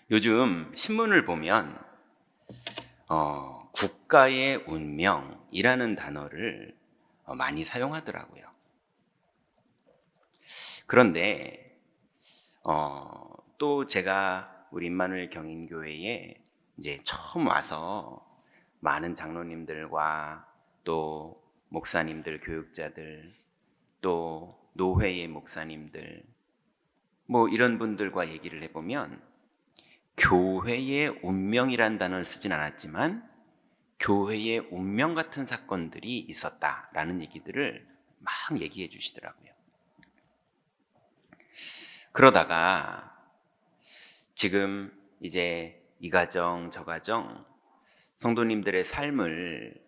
요즘 신문을 보면 국가의 운명이라는 단어를 많이 사용하더라고요. 그런데 또 제가 우리 임마누엘 경인교회에 이제 처음 와서 많은 장로님들과 또 목사님들, 교육자들, 또 노회의 목사님들, 뭐 이런 분들과 얘기를 해보면 교회의 운명이란 단어를 쓰진 않았지만 교회의 운명 같은 사건들이 있었다라는 얘기들을 막 얘기해 주시더라고요. 그러다가 지금 이제 이 가정 저 가정 성도님들의 삶을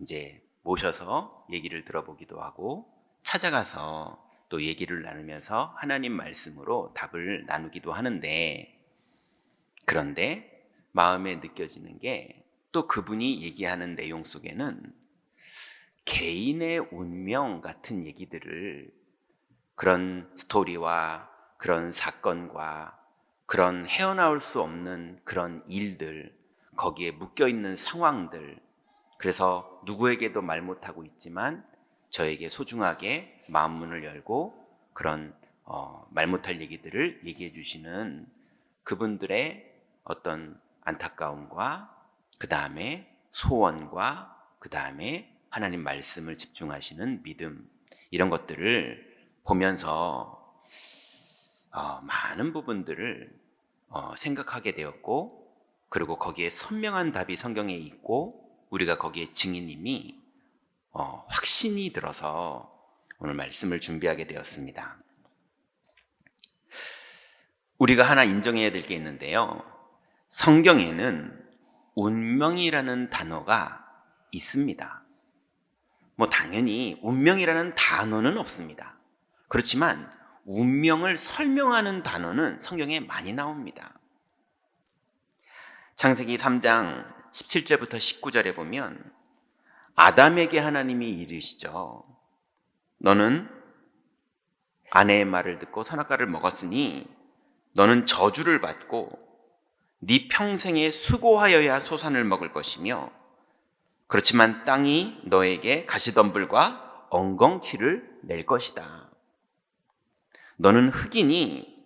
이제 모셔서 얘기를 들어보기도 하고 찾아가서 또 얘기를 나누면서 하나님 말씀으로 답을 나누기도 하는데, 그런데 마음에 느껴지는 게 또 그분이 얘기하는 내용 속에는 개인의 운명 같은 얘기들을, 그런 스토리와 그런 사건과 그런 헤어나올 수 없는 그런 일들, 거기에 묶여있는 상황들, 그래서 누구에게도 말 못하고 있지만 저에게 소중하게 마음 문을 열고 그런 말 못할 얘기들을 얘기해 주시는 그분들의 어떤 안타까움과 그 다음에 소원과 그 다음에 하나님 말씀을 집중하시는 믿음, 이런 것들을 보면서 많은 부분들을 생각하게 되었고, 그리고 거기에 선명한 답이 성경에 있고 우리가 거기에 증인임이 확신이 들어서 오늘 말씀을 준비하게 되었습니다. 우리가 하나 인정해야 될 게 있는데요, 성경에는 운명이라는 단어가 있습니다. 뭐 당연히 운명이라는 단어는 없습니다. 그렇지만 운명을 설명하는 단어는 성경에 많이 나옵니다. 창세기 3장 17절부터 19절에 보면 아담에게 하나님이 이르시죠. 너는 아내의 말을 듣고 선악과를 먹었으니 너는 저주를 받고 네 평생에 수고하여야 소산을 먹을 것이며, 그렇지만 땅이 너에게 가시덤불과 엉겅퀴를 낼 것이다. 너는 흙이니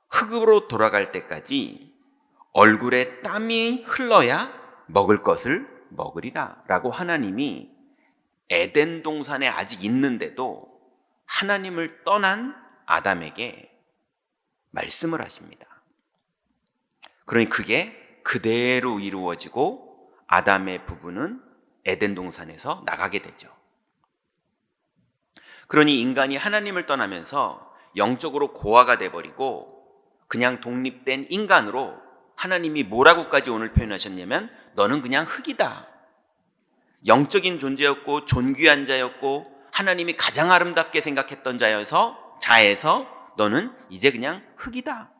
흙으로 돌아갈 때까지 얼굴에 땀이 흘러야 먹을 것을 먹으리라 라고 하나님이 에덴 동산에 아직 있는데도 하나님을 떠난 아담에게 말씀을 하십니다. 그러니 그게 그대로 이루어지고 아담의 부부는 에덴 동산에서 나가게 되죠. 그러니 인간이 하나님을 떠나면서 영적으로 고아가 돼버리고 그냥 독립된 인간으로, 하나님이 뭐라고까지 오늘 표현하셨냐면 너는 그냥 흙이다. 영적인 존재였고 존귀한 자였고 하나님이 가장 아름답게 생각했던 자에서 너는 이제 그냥 흙이다.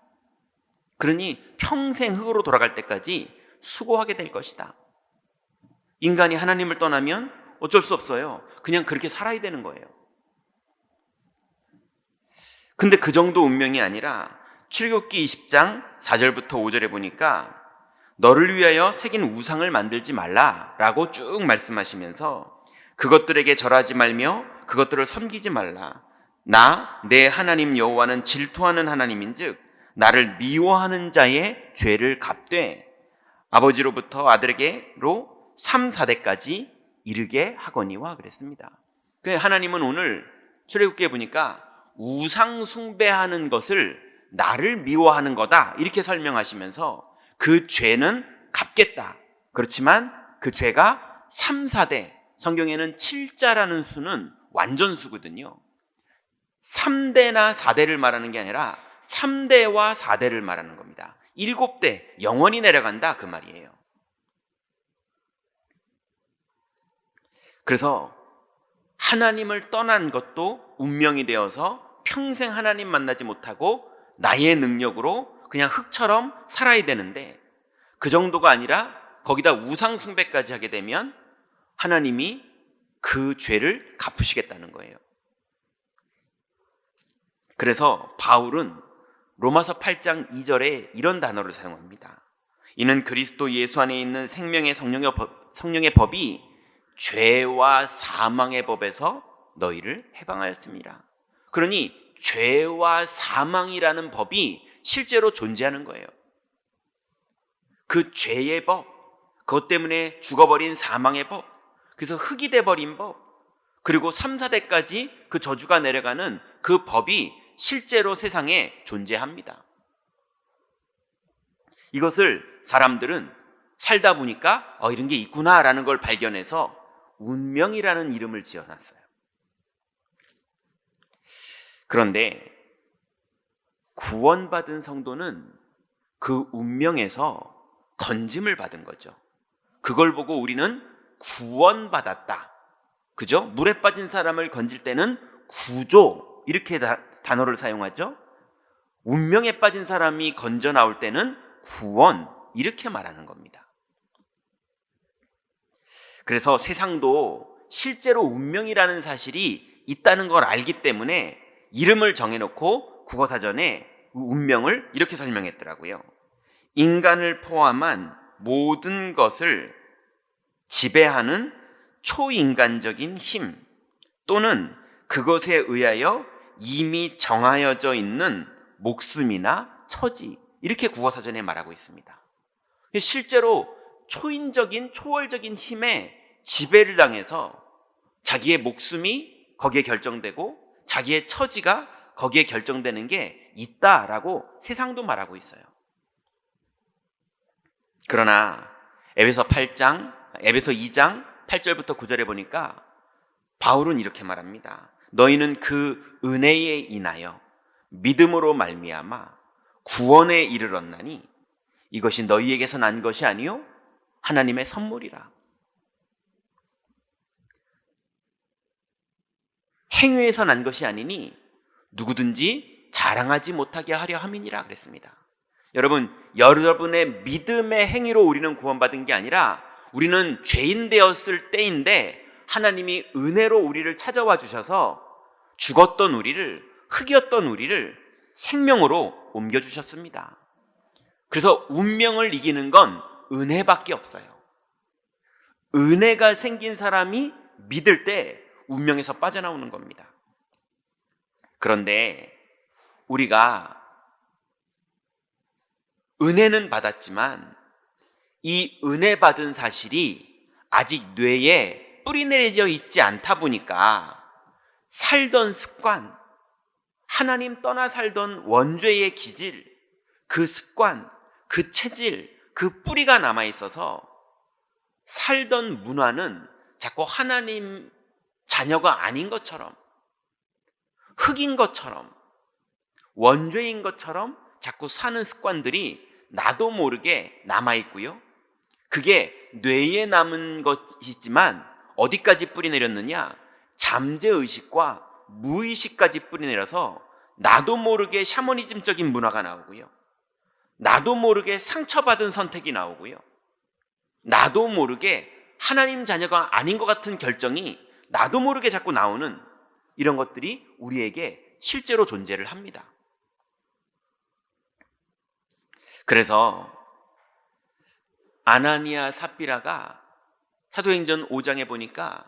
그러니 평생 흙으로 돌아갈 때까지 수고하게 될 것이다. 인간이 하나님을 떠나면 어쩔 수 없어요. 그냥 그렇게 살아야 되는 거예요. 근데 그 정도 운명이 아니라 출애굽기 20장 4절부터 5절에 보니까 너를 위하여 새긴 우상을 만들지 말라라고 쭉 말씀하시면서 그것들에게 절하지 말며 그것들을 섬기지 말라. 나 내 하나님 여호와는 질투하는 하나님인즉 나를 미워하는 자의 죄를 갚되 아버지로부터 아들에게로 3, 4대까지 이르게 하거니와 그랬습니다. 하나님은 오늘 출애굽기에 보니까 우상 숭배하는 것을 나를 미워하는 거다 이렇게 설명하시면서 그 죄는 갚겠다. 그렇지만 그 죄가 3, 4대, 성경에는 7자라는 수는 완전수거든요. 3대나 4대를 말하는 게 아니라 3대와 4대를 말하는 겁니다. 7대 영원히 내려간다 그 말이에요. 그래서 하나님을 떠난 것도 운명이 되어서 평생 하나님 만나지 못하고 나의 능력으로 그냥 흙처럼 살아야 되는데, 그 정도가 아니라 거기다 우상 숭배까지 하게 되면 하나님이 그 죄를 갚으시겠다는 거예요. 그래서 바울은 로마서 8장 2절에 이런 단어를 사용합니다. 이는 그리스도 예수 안에 있는 생명의 성령의 법이 죄와 사망의 법에서 너희를 해방하였습니다. 그러니 죄와 사망이라는 법이 실제로 존재하는 거예요. 그 죄의 법, 그것 때문에 죽어버린 사망의 법, 그래서 흙이 돼버린 법, 그리고 3, 4대까지 그 저주가 내려가는 그 법이 실제로 세상에 존재합니다. 이것을 사람들은 살다 보니까 이런 게 있구나라는 걸 발견해서 운명이라는 이름을 지어놨어요. 그런데 구원받은 성도는 그 운명에서 건짐을 받은 거죠. 그걸 보고 우리는 구원받았다. 그죠? 물에 빠진 사람을 건질 때는 구조, 이렇게 단어를 사용하죠. 운명에 빠진 사람이 건져 나올 때는 구원, 이렇게 말하는 겁니다. 그래서 세상도 실제로 운명이라는 사실이 있다는 걸 알기 때문에 이름을 정해놓고 국어사전에 운명을 이렇게 설명했더라고요. 인간을 포함한 모든 것을 지배하는 초인간적인 힘 또는 그것에 의하여 이미 정하여져 있는 목숨이나 처지, 이렇게 국어사전에 말하고 있습니다. 실제로 초인적인 초월적인 힘에 지배를 당해서 자기의 목숨이 거기에 결정되고 자기의 처지가 거기에 결정되는 게 있다라고 세상도 말하고 있어요. 그러나 에베소 2장 8절부터 9절에 보니까 바울은 이렇게 말합니다. 너희는 그 은혜에 인하여 믿음으로 말미암아 구원에 이르렀나니 이것이 너희에게서 난 것이 아니요 하나님의 선물이라. 행위에서 난 것이 아니니 누구든지 자랑하지 못하게 하려 함이니라 그랬습니다. 여러분의 믿음의 행위로 우리는 구원받은 게 아니라 우리는 죄인 되었을 때인데 하나님이 은혜로 우리를 찾아와 주셔서 죽었던 우리를, 흙이었던 우리를 생명으로 옮겨주셨습니다. 그래서 운명을 이기는 건 은혜밖에 없어요. 은혜가 생긴 사람이 믿을 때 운명에서 빠져나오는 겁니다. 그런데 우리가 은혜는 받았지만 이 은혜 받은 사실이 아직 뇌에 뿌리내려 있지 않다 보니까 살던 습관, 하나님 떠나 살던 원죄의 기질, 그 습관, 그 체질, 그 뿌리가 남아있어서 살던 문화는 자꾸 하나님 자녀가 아닌 것처럼, 흙인 것처럼, 원죄인 것처럼 자꾸 사는 습관들이 나도 모르게 남아있고요. 그게 뇌에 남은 것이지만 어디까지 뿌리내렸느냐? 잠재의식과 무의식까지 뿌리내려서 나도 모르게 샤머니즘적인 문화가 나오고요. 나도 모르게 상처받은 선택이 나오고요. 나도 모르게 하나님 자녀가 아닌 것 같은 결정이 나도 모르게 자꾸 나오는 이런 것들이 우리에게 실제로 존재를 합니다. 그래서 아나니아 삽비라가 사도행전 5장에 보니까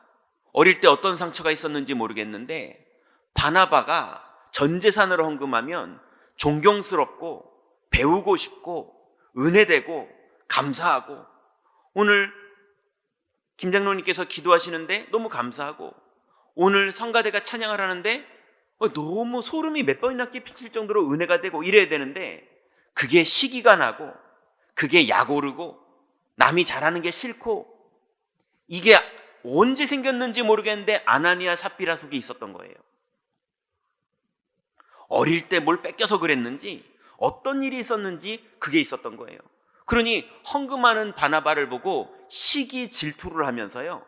어릴 때 어떤 상처가 있었는지 모르겠는데 바나바가 전 재산으로 헌금하면 존경스럽고 배우고 싶고 은혜되고 감사하고 오늘 김장로님께서 기도하시는데 너무 감사하고 오늘 성가대가 찬양을 하는데 너무 소름이 몇 번이나 끼칠 정도로 은혜가 되고 이래야 되는데 그게 시기가 나고 그게 약오르고 남이 잘하는 게 싫고 이게 언제 생겼는지 모르겠는데 아나니아 삽비라 속에 있었던 거예요. 어릴 때 뭘 뺏겨서 그랬는지 어떤 일이 있었는지 그게 있었던 거예요. 그러니 헌금하는 바나바를 보고 시기 질투를 하면서요.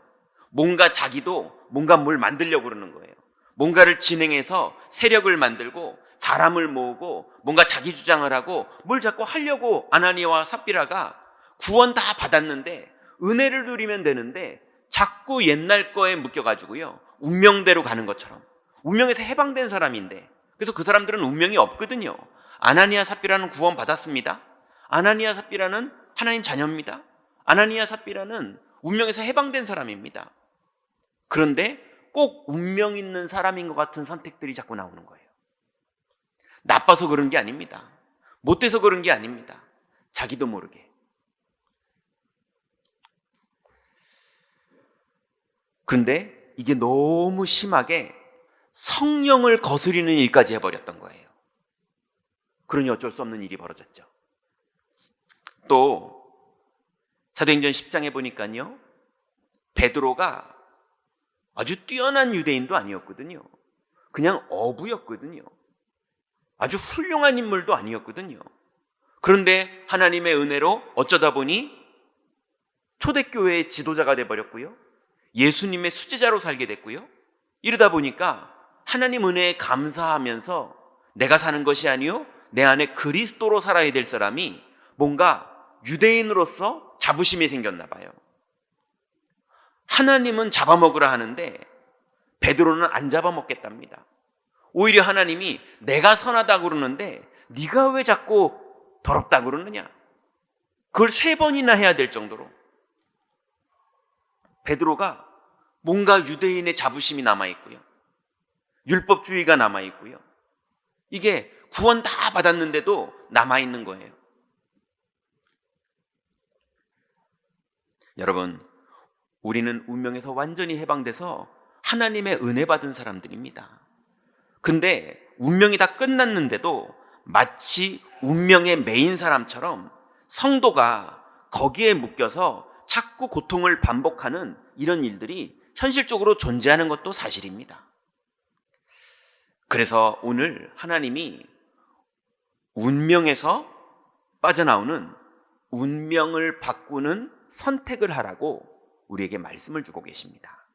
자기도 뭔가 뭘 만들려고 그러는 거예요. 뭔가를 진행해서 세력을 만들고 사람을 모으고 뭔가 자기 주장을 하고 뭘 자꾸 하려고 아나니아와 삽비라가 구원 다 받았는데 은혜를 누리면 되는데 자꾸 옛날 거에 묶여가지고요. 운명대로 가는 것처럼 운명에서 해방된 사람인데 그래서 그 사람들은 운명이 없거든요. 아나니아 삽비라는 구원 받았습니다. 아나니아 삽비라는 하나님 자녀입니다. 아나니아 삽비라는 운명에서 해방된 사람입니다. 그런데 꼭 운명 있는 사람인 것 같은 선택들이 자꾸 나오는 거예요. 나빠서 그런 게 아닙니다. 못돼서 그런 게 아닙니다. 자기도 모르게. 그런데 이게 너무 심하게 성령을 거스리는 일까지 해버렸던 거예요. 그러니 어쩔 수 없는 일이 벌어졌죠. 또 사도행전 10장에 보니까요, 베드로가 아주 뛰어난 유대인도 아니었거든요. 그냥 어부였거든요. 아주 훌륭한 인물도 아니었거든요. 그런데 하나님의 은혜로 어쩌다 보니 초대교회의 지도자가 돼버렸고요, 예수님의 수제자로 살게 됐고요, 이러다 보니까 하나님 은혜에 감사하면서 내가 사는 것이 아니요 내 안에 그리스도로 살아야 될 사람이 뭔가 유대인으로서 자부심이 생겼나 봐요. 하나님은 잡아먹으라 하는데 베드로는 안 잡아먹겠답니다. 오히려 하나님이 내가 선하다고 그러는데 네가 왜 자꾸 더럽다고 그러느냐, 그걸 3번이나 해야 될 정도로 베드로가 뭔가 유대인의 자부심이 남아있고요, 율법주의가 남아있고요, 이게 구원 다 받았는데도 남아있는 거예요. 여러분, 우리는 운명에서 완전히 해방돼서 하나님의 은혜 받은 사람들입니다. 근데 운명이 다 끝났는데도 마치 운명에 매인 사람처럼 성도가 거기에 묶여서 자꾸 고통을 반복하는 이런 일들이 현실적으로 존재하는 것도 사실입니다. 그래서 오늘 하나님이 운명에서 빠져나오는 운명을 바꾸는 선택을 하라고 우리에게 말씀을 주고 계십니다.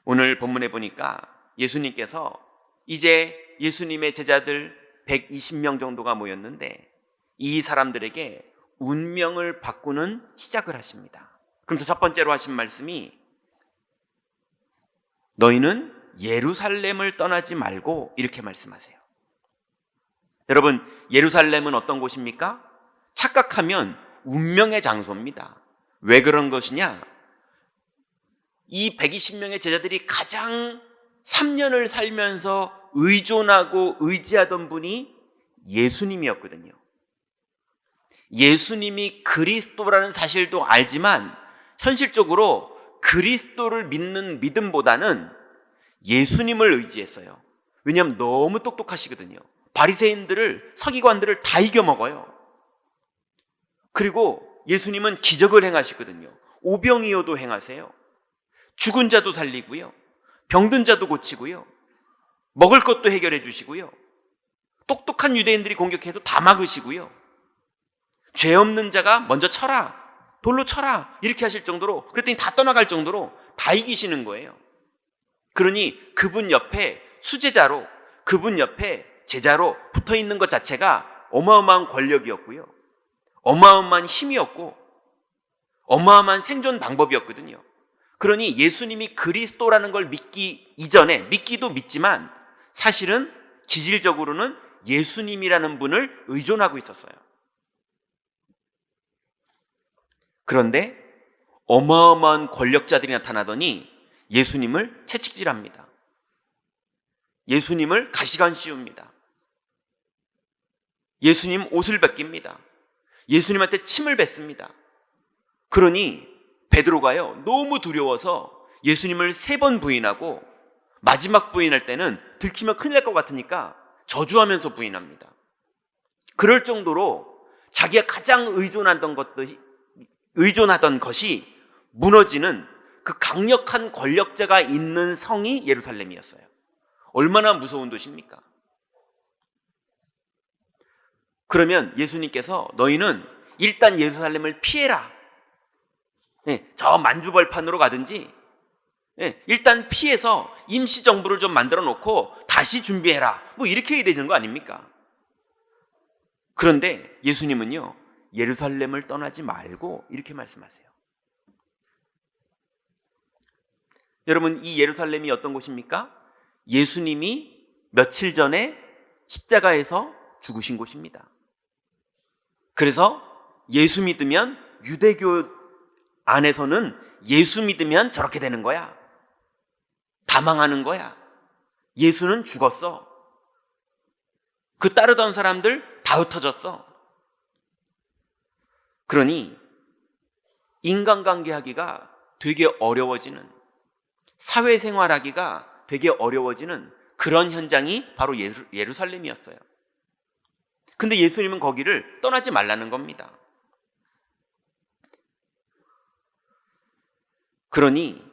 오늘 본문에 보니까 예수님께서 이제 예수님의 제자들 120명 정도가 모였는데 이 사람들에게 운명을 바꾸는 시작을 하십니다. 그래서 첫 번째로 하신 말씀이 너희는 예루살렘을 떠나지 말고, 이렇게 말씀하세요. 여러분, 예루살렘은 어떤 곳입니까? 착각하면 운명의 장소입니다. 왜 그런 것이냐? 이 120명의 제자들이 가장 3년을 살면서 의존하고 의지하던 분이 예수님이었거든요. 예수님이 그리스도라는 사실도 알지만 현실적으로 그리스도를 믿는 믿음보다는 예수님을 의지했어요. 왜냐하면 너무 똑똑하시거든요. 바리새인들을, 서기관들을 다 이겨먹어요. 그리고 예수님은 기적을 행하시거든요. 오병이어도 행하세요. 죽은 자도 살리고요, 병든 자도 고치고요, 먹을 것도 해결해 주시고요, 똑똑한 유대인들이 공격해도 다 막으시고요, 죄 없는 자가 먼저 쳐라, 돌로 쳐라, 이렇게 하실 정도로, 그랬더니 다 떠나갈 정도로 다 이기시는 거예요. 그러니 그분 옆에 수제자로, 그분 옆에 제자로 붙어 있는 것 자체가 어마어마한 권력이었고요, 어마어마한 힘이었고 어마어마한 생존 방법이었거든요. 그러니 예수님이 그리스도라는 걸 믿기 이전에, 믿기도 믿지만 사실은 기질적으로는 예수님이라는 분을 의존하고 있었어요. 그런데 어마어마한 권력자들이 나타나더니 예수님을 채찍질합니다. 예수님을 가시관 씌웁니다. 예수님 옷을 벗깁니다. 예수님한테 침을 뱉습니다. 그러니 베드로가요, 너무 두려워서 예수님을 3번 부인하고 마지막 부인할 때는 들키면 큰일 날 것 같으니까 저주하면서 부인합니다. 그럴 정도로 자기가 가장 의존하던 것이 무너지는 그 강력한 권력자가 있는 성이 예루살렘이었어요. 얼마나 무서운 도시입니까? 그러면 예수님께서 너희는 일단 예루살렘을 피해라, 저 만주벌판으로 가든지 일단 피해서 임시정부를 좀 만들어 놓고 다시 준비해라, 뭐 이렇게 해야 되는 거 아닙니까? 그런데 예수님은요, 예루살렘을 떠나지 말고 이렇게 말씀하세요. 여러분, 이 예루살렘이 어떤 곳입니까? 예수님이 며칠 전에 십자가에서 죽으신 곳입니다. 그래서 예수 믿으면, 유대교 안에서는 예수 믿으면 저렇게 되는 거야. 다 망하는 거야. 예수는 죽었어. 그 따르던 사람들 다 흩어졌어. 그러니 인간관계 하기가 되게 어려워지는, 사회생활하기가 되게 어려워지는 그런 현장이 바로 예루살렘이었어요. 근데 예수님은 거기를 떠나지 말라는 겁니다. 그러니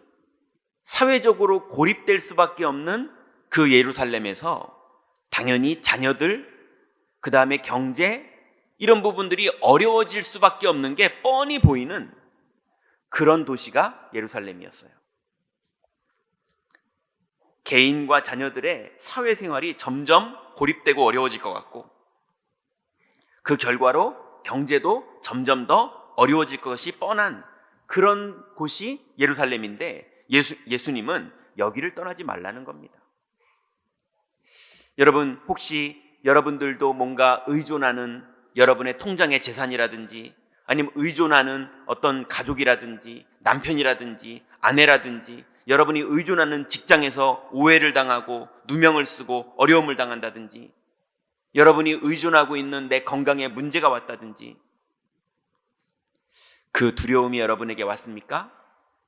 사회적으로 고립될 수밖에 없는 그 예루살렘에서 당연히 자녀들, 그 다음에 경제, 이런 부분들이 어려워질 수밖에 없는 게 뻔히 보이는 그런 도시가 예루살렘이었어요. 개인과 자녀들의 사회생활이 점점 고립되고 어려워질 것 같고, 그 결과로 경제도 점점 더 어려워질 것이 뻔한 그런 곳이 예루살렘인데, 예수님은 여기를 떠나지 말라는 겁니다. 여러분, 혹시 여러분들도 뭔가 의존하는 여러분의 통장의 재산이라든지, 아니면 의존하는 어떤 가족이라든지 남편이라든지 아내라든지, 여러분이 의존하는 직장에서 오해를 당하고 누명을 쓰고 어려움을 당한다든지, 여러분이 의존하고 있는 내 건강에 문제가 왔다든지, 그 두려움이 여러분에게 왔습니까?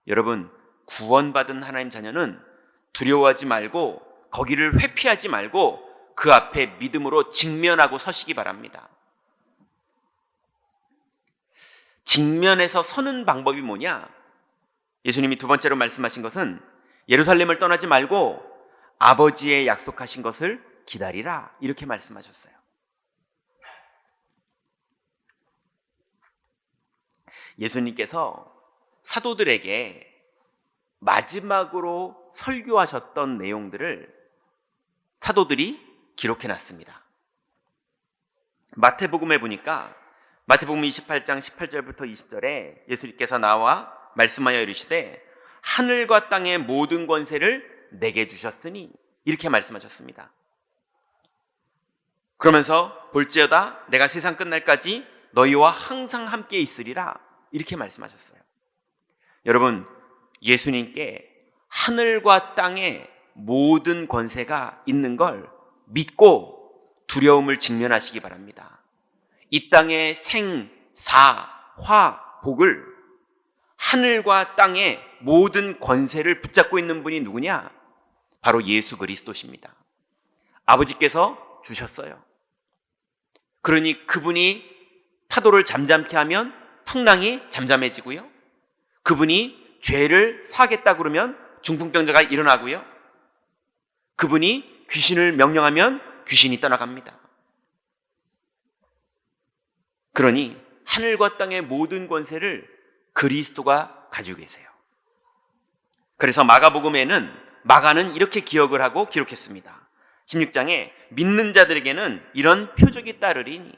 여러분, 구원받은 하나님 자녀는 두려워하지 말고, 거기를 회피하지 말고 그 앞에 믿음으로 직면하고 서시기 바랍니다. 직면해서 서는 방법이 뭐냐? 예수님이 두 번째로 말씀하신 것은 예루살렘을 떠나지 말고 아버지의 약속하신 것을 기다리라, 이렇게 말씀하셨어요. 예수님께서 사도들에게 마지막으로 설교하셨던 내용들을 사도들이 기록해 놨습니다. 마태복음에 보니까 마태복음 28장 18절부터 20절에 예수님께서 나와 말씀하여 이르시되 하늘과 땅의 모든 권세를 내게 주셨으니, 이렇게 말씀하셨습니다. 그러면서 볼지어다 내가 세상 끝날까지 너희와 항상 함께 있으리라, 이렇게 말씀하셨어요. 여러분, 예수님께 하늘과 땅의 모든 권세가 있는 걸 믿고 두려움을 직면하시기 바랍니다. 이 땅의 생, 사, 화, 복을, 하늘과 땅의 모든 권세를 붙잡고 있는 분이 누구냐? 바로 예수 그리스도십니다. 아버지께서 주셨어요. 그러니 그분이 파도를 잠잠케 하면 풍랑이 잠잠해지고요, 그분이 죄를 사하겠다 그러면 중풍병자가 일어나고요, 그분이 귀신을 명령하면 귀신이 떠나갑니다. 그러니 하늘과 땅의 모든 권세를 그리스도가 가지고 계세요. 그래서 마가복음에는, 마가는 이렇게 기억을 하고 기록했습니다. 16장에 믿는 자들에게는 이런 표적이 따르리니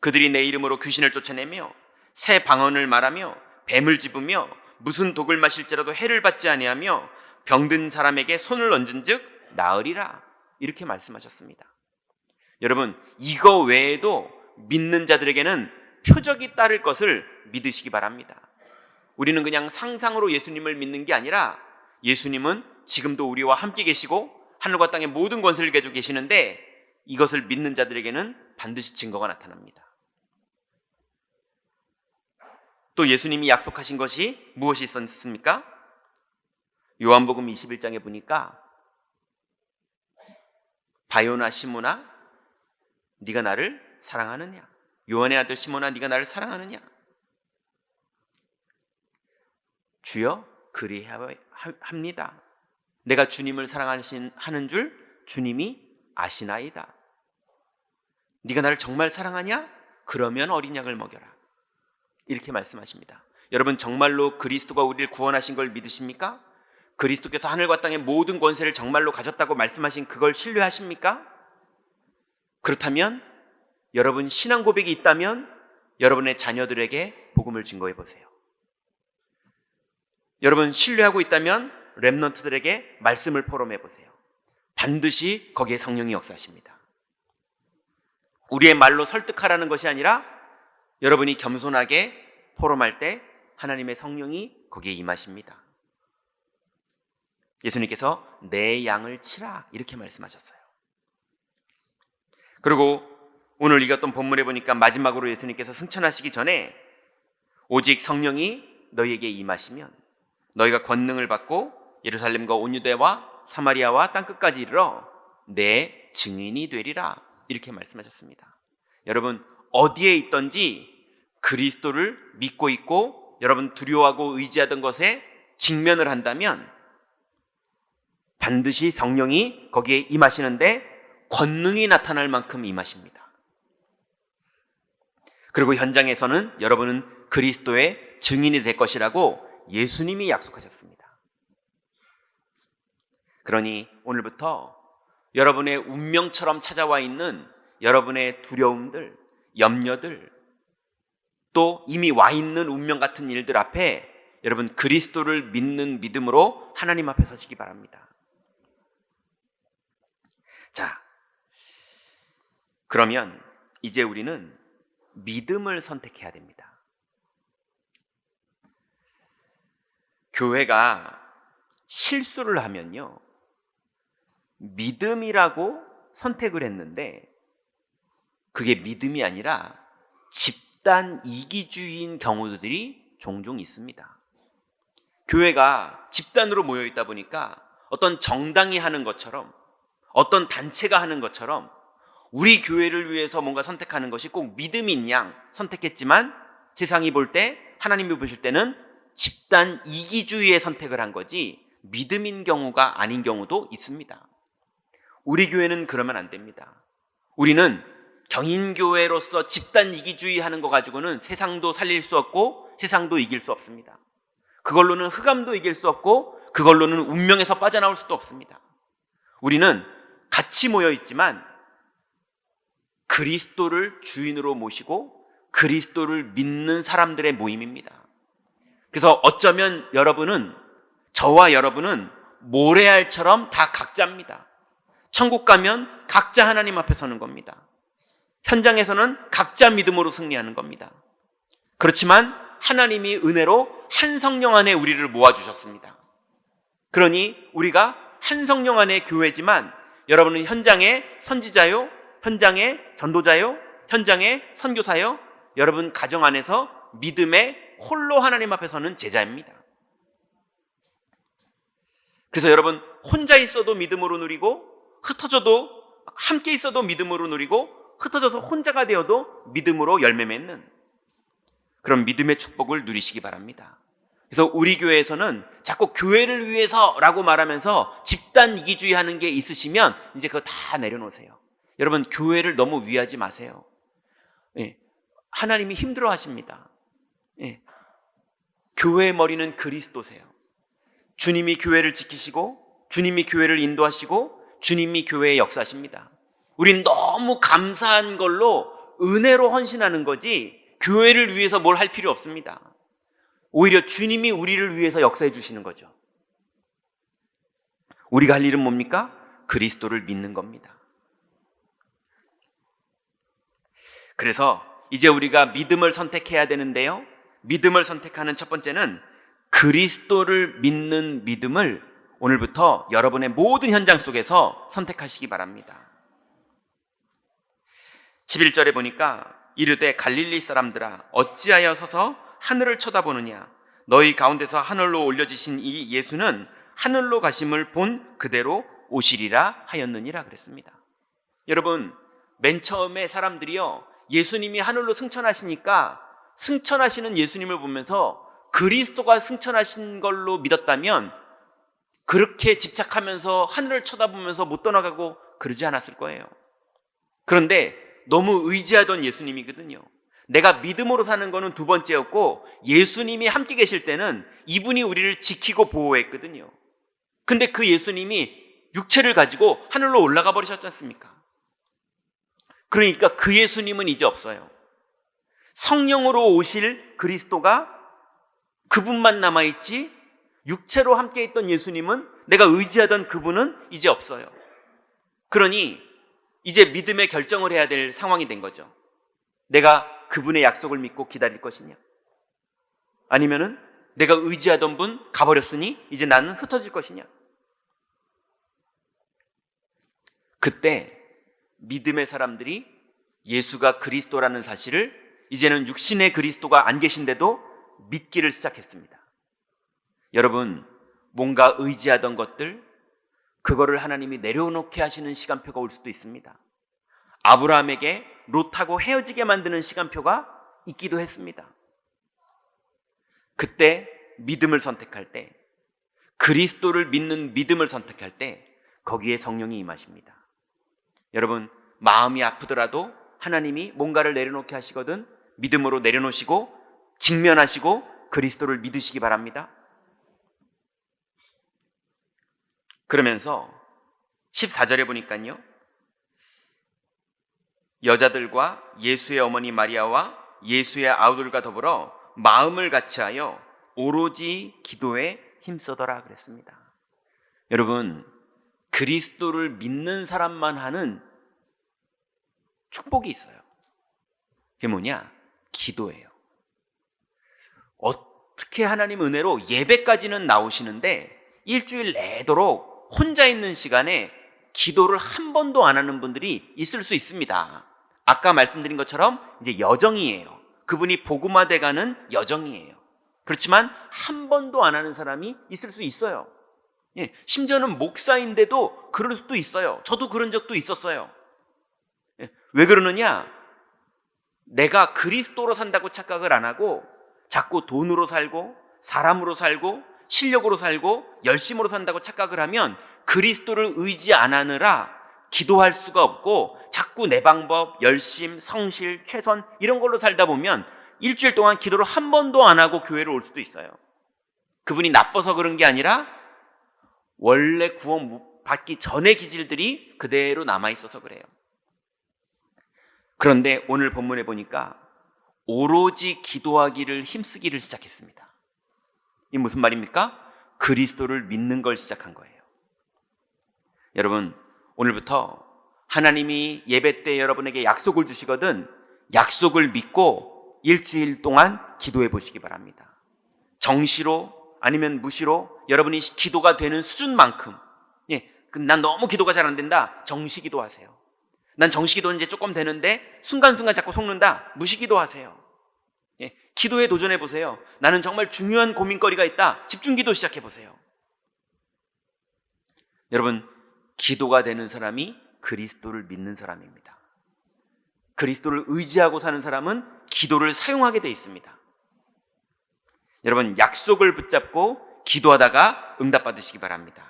그들이 내 이름으로 귀신을 쫓아내며 새 방언을 말하며 뱀을 집으며 무슨 독을 마실지라도 해를 받지 아니하며 병든 사람에게 손을 얹은즉 나으리라, 이렇게 말씀하셨습니다. 여러분, 이거 외에도 믿는 자들에게는 표적이 따를 것을 믿으시기 바랍니다. 우리는 그냥 상상으로 예수님을 믿는 게 아니라, 예수님은 지금도 우리와 함께 계시고 하늘과 땅의 모든 권세를 가지고 계시는데, 이것을 믿는 자들에게는 반드시 증거가 나타납니다. 또 예수님이 약속하신 것이 무엇이 있었습니까? 요한복음 21장에 보니까 바요나 시몬아 네가 나를 사랑하느냐, 요한의 아들 시몬아 네가 나를 사랑하느냐, 주여 그리합니다. 내가 주님을 사랑하는 줄 주님이 아시나이다. 네가 나를 정말 사랑하냐? 그러면 어린 양을 먹여라, 이렇게 말씀하십니다. 여러분, 정말로 그리스도가 우리를 구원하신 걸 믿으십니까? 그리스도께서 하늘과 땅의 모든 권세를 정말로 가졌다고 말씀하신 그걸 신뢰하십니까? 그렇다면 여러분, 신앙 고백이 있다면 여러분의 자녀들에게 복음을 증거해 보세요. 여러분, 신뢰하고 있다면 렘넌트들에게 말씀을 포럼해 보세요. 반드시 거기에 성령이 역사하십니다. 우리의 말로 설득하라는 것이 아니라 여러분이 겸손하게 포럼할 때 하나님의 성령이 거기에 임하십니다. 예수님께서 내 양을 치라 이렇게 말씀하셨어요. 그리고 오늘 읽었던 본문에 보니까 마지막으로 예수님께서 승천하시기 전에 오직 성령이 너희에게 임하시면 너희가 권능을 받고 예루살렘과 온 유대와 사마리아와 땅끝까지 이르러 내 증인이 되리라 이렇게 말씀하셨습니다. 여러분 어디에 있든지 그리스도를 믿고 있고 여러분 두려워하고 의지하던 것에 직면을 한다면 반드시 성령이 거기에 임하시는데 권능이 나타날 만큼 임하십니다. 그리고 현장에서는 여러분은 그리스도의 증인이 될 것이라고 예수님이 약속하셨습니다. 그러니 오늘부터 여러분의 운명처럼 찾아와 있는 여러분의 두려움들, 염려들, 또 이미 와 있는 운명 같은 일들 앞에 여러분 그리스도를 믿는 믿음으로 하나님 앞에 서시기 바랍니다. 자, 그러면 이제 우리는 믿음을 선택해야 됩니다. 교회가 실수를 하면요, 믿음이라고 선택을 했는데 그게 믿음이 아니라 집단 이기주의인 경우들이 종종 있습니다. 교회가 집단으로 모여 있다 보니까 어떤 정당이 하는 것처럼 어떤 단체가 하는 것처럼 우리 교회를 위해서 뭔가 선택하는 것이 꼭 믿음인 양 선택했지만 세상이 볼 때, 하나님이 보실 때는 집단 이기주의의 선택을 한 거지 믿음인 경우가 아닌 경우도 있습니다. 우리 교회는 그러면 안 됩니다. 우리는 경인교회로서 집단 이기주의 하는 거 가지고는 세상도 살릴 수 없고 세상도 이길 수 없습니다. 그걸로는 흑암도 이길 수 없고 그걸로는 운명에서 빠져나올 수도 없습니다. 우리는 같이 모여 있지만 그리스도를 주인으로 모시고 그리스도를 믿는 사람들의 모임입니다. 그래서 어쩌면 저와 여러분은 모래알처럼 다 각자입니다. 천국 가면 각자 하나님 앞에 서는 겁니다. 현장에서는 각자 믿음으로 승리하는 겁니다. 그렇지만 하나님이 은혜로 한 성령 안에 우리를 모아주셨습니다. 그러니 우리가 한 성령 안의 교회지만 여러분은 현장의 선지자요, 현장의 전도자요, 현장의 선교사요, 여러분 가정 안에서 믿음의 홀로 하나님 앞에 서는 제자입니다. 그래서 여러분 혼자 있어도 믿음으로 누리고 흩어져도 함께 있어도 믿음으로 누리고 흩어져서 혼자가 되어도 믿음으로 열매 맺는 그런 믿음의 축복을 누리시기 바랍니다. 그래서 우리 교회에서는 자꾸 교회를 위해서라고 말하면서 집단 이기주의 하는 게 있으시면 이제 그거 다 내려놓으세요. 여러분 교회를 너무 위하지 마세요. 예, 하나님이 힘들어 하십니다. 예, 교회의 머리는 그리스도세요. 주님이 교회를 지키시고 주님이 교회를 인도하시고 주님이 교회에 역사하십니다. 우린 너무 감사한 걸로 은혜로 헌신하는 거지 교회를 위해서 뭘 할 필요 없습니다. 오히려 주님이 우리를 위해서 역사해 주시는 거죠. 우리가 할 일은 뭡니까? 그리스도를 믿는 겁니다. 그래서 이제 우리가 믿음을 선택해야 되는데요, 믿음을 선택하는 첫 번째는 그리스도를 믿는 믿음을 오늘부터 여러분의 모든 현장 속에서 선택하시기 바랍니다. 11절에 보니까 이르되 갈릴리 사람들아 어찌하여 서서 하늘을 쳐다보느냐, 너희 가운데서 하늘로 올려지신 이 예수는 하늘로 가심을 본 그대로 오시리라 하였느니라 그랬습니다. 여러분 맨 처음에 사람들이요, 예수님이 하늘로 승천하시니까 승천하시는 예수님을 보면서 그리스도가 승천하신 걸로 믿었다면 그렇게 집착하면서 하늘을 쳐다보면서 못 떠나가고 그러지 않았을 거예요. 그런데 너무 의지하던 예수님이거든요. 내가 믿음으로 사는 거는 두 번째였고 예수님이 함께 계실 때는 이분이 우리를 지키고 보호했거든요. 근데 그 예수님이 육체를 가지고 하늘로 올라가 버리셨지 않습니까? 그러니까 그 예수님은 이제 없어요. 성령으로 오실 그리스도가 그분만 남아있지 육체로 함께 있던 예수님은, 내가 의지하던 그분은 이제 없어요. 그러니 이제 믿음의 결정을 해야 될 상황이 된 거죠. 내가 그분의 약속을 믿고 기다릴 것이냐, 아니면은 내가 의지하던 분 가버렸으니 이제 나는 흩어질 것이냐. 그때 믿음의 사람들이 예수가 그리스도라는 사실을 이제는 육신의 그리스도가 안 계신데도 믿기를 시작했습니다. 여러분, 뭔가 의지하던 것들, 그거를 하나님이 내려놓게 하시는 시간표가 올 수도 있습니다. 아브라함에게 롯하고 헤어지게 만드는 시간표가 있기도 했습니다. 그때 믿음을 선택할 때, 그리스도를 믿는 믿음을 선택할 때 거기에 성령이 임하십니다. 여러분, 마음이 아프더라도 하나님이 뭔가를 내려놓게 하시거든 믿음으로 내려놓으시고 직면하시고 그리스도를 믿으시기 바랍니다. 그러면서 14절에 보니까요, 여자들과 예수의 어머니 마리아와 예수의 아우들과 더불어 마음을 같이하여 오로지 기도에 힘쓰더라 그랬습니다. 여러분, 그리스도를 믿는 사람만 하는 축복이 있어요. 그게 뭐냐? 기도예요. 어떻게 하나님 은혜로 예배까지는 나오시는데 일주일 내도록 혼자 있는 시간에 기도를 한 번도 안 하는 분들이 있을 수 있습니다. 아까 말씀드린 것처럼 이제 여정이에요. 그분이 복음화돼가는 여정이에요. 그렇지만 한 번도 안 하는 사람이 있을 수 있어요. 예, 심지어는 목사인데도 그럴 수도 있어요. 저도 그런 적도 있었어요. 예, 왜 그러느냐? 내가 그리스도로 산다고 착각을 안 하고 자꾸 돈으로 살고 사람으로 살고 실력으로 살고 열심으로 산다고 착각을 하면 그리스도를 의지 안 하느라 기도할 수가 없고 자꾸 내 방법, 열심, 성실, 최선 이런 걸로 살다 보면 일주일 동안 기도를 한 번도 안 하고 교회를 올 수도 있어요. 그분이 나빠서 그런 게 아니라 원래 구원 받기 전의 기질들이 그대로 남아있어서 그래요. 그런데 오늘 본문에 보니까 오로지 기도하기를 힘쓰기를 시작했습니다. 이 무슨 말입니까? 그리스도를 믿는 걸 시작한 거예요. 여러분, 오늘부터 하나님이 예배 때 여러분에게 약속을 주시거든 약속을 믿고 일주일 동안 기도해 보시기 바랍니다. 정시로 아니면 무시로 여러분이 기도가 되는 수준만큼, 난 너무 기도가 잘 안 된다, 정시 기도하세요. 난 정시 기도는 이제 조금 되는데 순간순간 자꾸 속는다, 무시 기도하세요. 기도에 도전해 보세요. 나는 정말 중요한 고민거리가 있다, 집중 기도 시작해 보세요. 여러분, 기도가 되는 사람이 그리스도를 믿는 사람입니다. 그리스도를 의지하고 사는 사람은 기도를 사용하게 돼 있습니다. 여러분, 약속을 붙잡고 기도하다가 응답받으시기 바랍니다.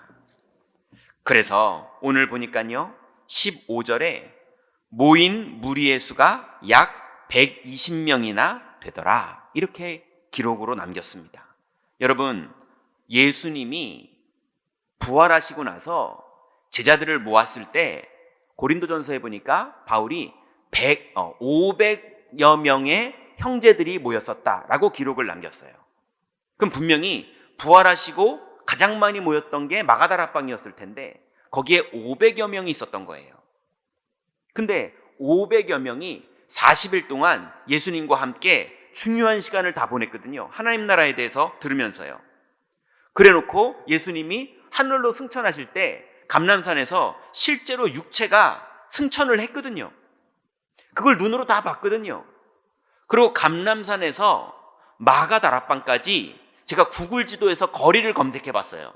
그래서 오늘 보니까요, 15절에 모인 무리의 수가 약 120명이나 되더라, 이렇게 기록으로 남겼습니다. 여러분, 예수님이 부활하시고 나서 제자들을 모았을 때 고린도전서에 보니까 바울이 500여 명의 형제들이 모였었다라고 기록을 남겼어요. 그럼 분명히 부활하시고 가장 많이 모였던 게 마가다락방이었을 텐데 거기에 500여 명이 있었던 거예요. 근데 500여 명이 40일 동안 예수님과 함께 중요한 시간을 다 보냈거든요. 하나님 나라에 대해서 들으면서요. 그래놓고 예수님이 하늘로 승천하실 때 감람산에서 실제로 육체가 승천을 했거든요. 그걸 눈으로 다 봤거든요. 그리고 감람산에서 마가다락방까지 제가 구글 지도에서 거리를 검색해 봤어요.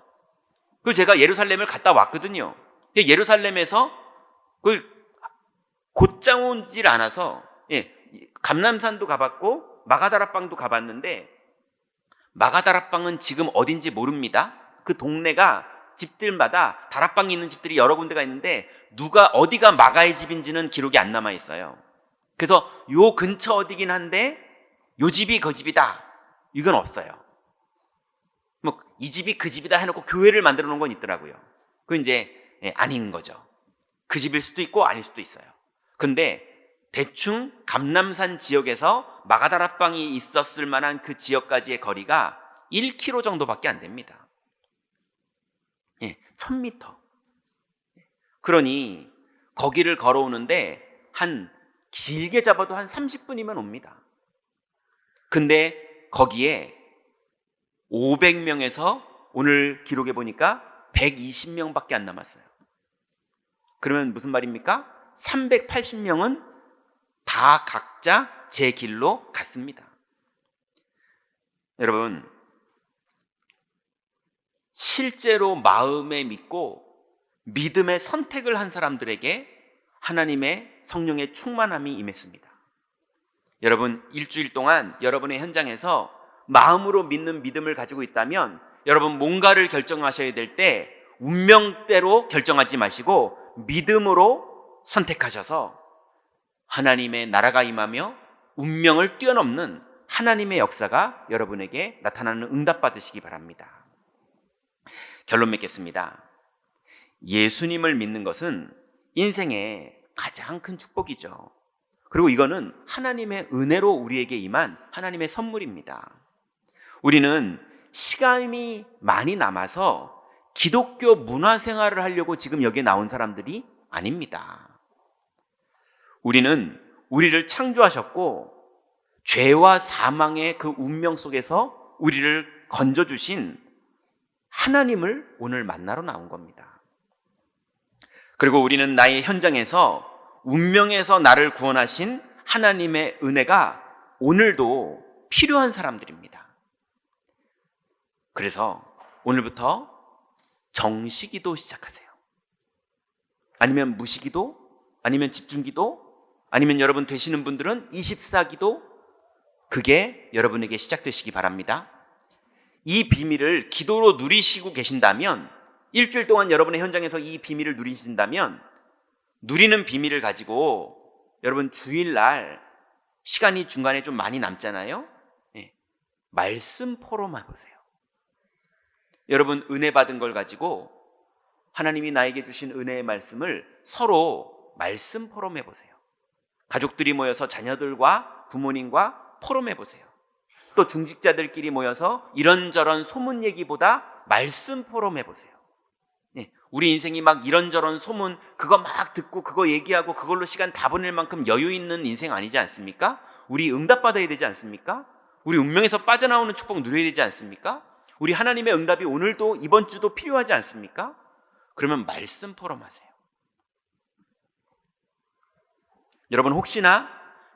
그리고 제가 예루살렘을 갔다 왔거든요. 예루살렘에서 곧장 오질 않아서 감람산도 가봤고 마가다락방도 가봤는데 마가다락방은 지금 어딘지 모릅니다. 그 동네가 집들마다 다락방이 있는 집들이 여러 군데가 있는데 어디가 마가의 집인지는 기록이 안 남아 있어요. 그래서 요 근처 어디긴 한데 요 집이 그 집이다, 이건 없어요. 뭐 이 집이 그 집이다 해놓고 교회를 만들어 놓은 건 있더라고요. 그건 이제 아닌 거죠. 그 집일 수도 있고 아닐 수도 있어요. 근데 대충 감람산 지역에서 마가다락방이 있었을 만한 그 지역까지의 거리가 1km 정도밖에 안 됩니다. 1000m. 그러니 거기를 걸어오는데 길게 잡아도 한 30분이면 옵니다. 근데 거기에 500명에서 오늘 기록해 보니까 120명밖에 안 남았어요. 그러면 무슨 말입니까? 380명은 다 각자 제 길로 갔습니다. 여러분, 실제로 마음에 믿고 믿음의 선택을 한 사람들에게 하나님의 성령의 충만함이 임했습니다. 여러분, 일주일 동안 여러분의 현장에서 마음으로 믿는 믿음을 가지고 있다면 여러분 뭔가를 결정하셔야 될 때 운명대로 결정하지 마시고 믿음으로 선택하셔서 하나님의 나라가 임하며 운명을 뛰어넘는 하나님의 역사가 여러분에게 나타나는 응답 받으시기 바랍니다. 결론 맺겠습니다. 예수님을 믿는 것은 인생의 가장 큰 축복이죠. 그리고 이거는 하나님의 은혜로 우리에게 임한 하나님의 선물입니다. 우리는 시간이 많이 남아서 기독교 문화생활을 하려고 지금 여기에 나온 사람들이 아닙니다. 우리는 우리를 창조하셨고 죄와 사망의 그 운명 속에서 우리를 건져주신 하나님을 오늘 만나러 나온 겁니다. 그리고 우리는 나의 현장에서 운명에서 나를 구원하신 하나님의 은혜가 오늘도 필요한 사람들입니다. 그래서 오늘부터 정시기도 시작하세요. 아니면 무시기도, 아니면 집중기도, 아니면 여러분 되시는 분들은 24기도, 그게 여러분에게 시작되시기 바랍니다. 이 비밀을 기도로 누리시고 계신다면, 일주일 동안 여러분의 현장에서 이 비밀을 누리신다면, 누리는 비밀을 가지고 여러분 주일날 시간이 중간에 좀 많이 남잖아요. 말씀 포럼해 보세요. 여러분 은혜 받은 걸 가지고 하나님이 나에게 주신 은혜의 말씀을 서로 말씀 포럼해 보세요. 가족들이 모여서 자녀들과 부모님과 포럼해 보세요. 또 중직자들끼리 모여서 이런저런 소문 얘기보다 말씀 포럼해 보세요. 우리 인생이 막 이런저런 소문 그거 막 듣고 그거 얘기하고 그걸로 시간 다 보낼 만큼 여유 있는 인생 아니지 않습니까? 우리 응답받아야 되지 않습니까? 우리 운명에서 빠져나오는 축복 누려야 되지 않습니까? 우리 하나님의 응답이 오늘도 이번 주도 필요하지 않습니까? 그러면 말씀 포럼하세요. 여러분 혹시나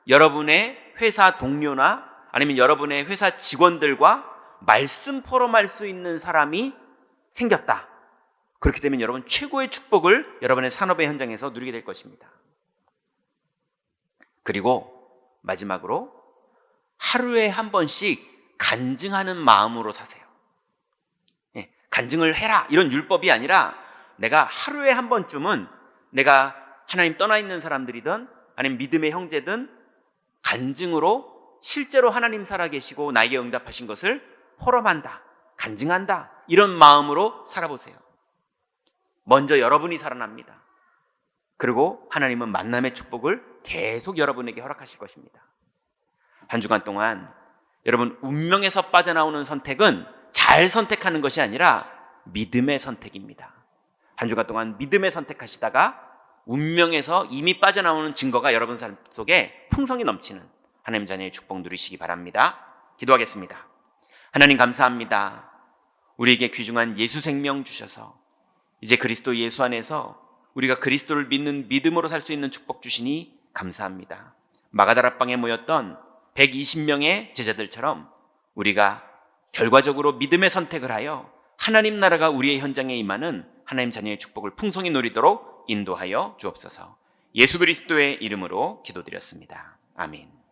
여러분의 회사 동료나 아니면 여러분의 회사 직원들과 말씀 포럼할 수 있는 사람이 생겼다. 그렇게 되면 여러분 최고의 축복을 여러분의 산업의 현장에서 누리게 될 것입니다. 그리고 마지막으로 하루에 한 번씩 간증하는 마음으로 사세요. 간증을 해라 이런 율법이 아니라 내가 하루에 한 번쯤은 내가 하나님 떠나 있는 사람들이든 아니면 믿음의 형제든 간증으로 실제로 하나님 살아계시고 나에게 응답하신 것을 포럼한다, 간증한다 이런 마음으로 살아보세요. 먼저 여러분이 살아납니다. 그리고 하나님은 만남의 축복을 계속 여러분에게 허락하실 것입니다. 한 주간 동안 여러분 운명에서 빠져나오는 선택은 잘 선택하는 것이 아니라 믿음의 선택입니다. 한 주간 동안 믿음의 선택하시다가 운명에서 이미 빠져나오는 증거가 여러분 삶 속에 풍성이 넘치는 하나님 자녀의 축복 누리시기 바랍니다. 기도하겠습니다. 하나님 감사합니다. 우리에게 귀중한 예수 생명 주셔서 이제 그리스도 예수 안에서 우리가 그리스도를 믿는 믿음으로 살 수 있는 축복 주시니 감사합니다. 마가다락방에 모였던 120명의 제자들처럼 우리가 결과적으로 믿음의 선택을 하여 하나님 나라가 우리의 현장에 임하는 하나님 자녀의 축복을 풍성히 누리도록 인도하여 주옵소서. 예수 그리스도의 이름으로 기도드렸습니다. 아멘.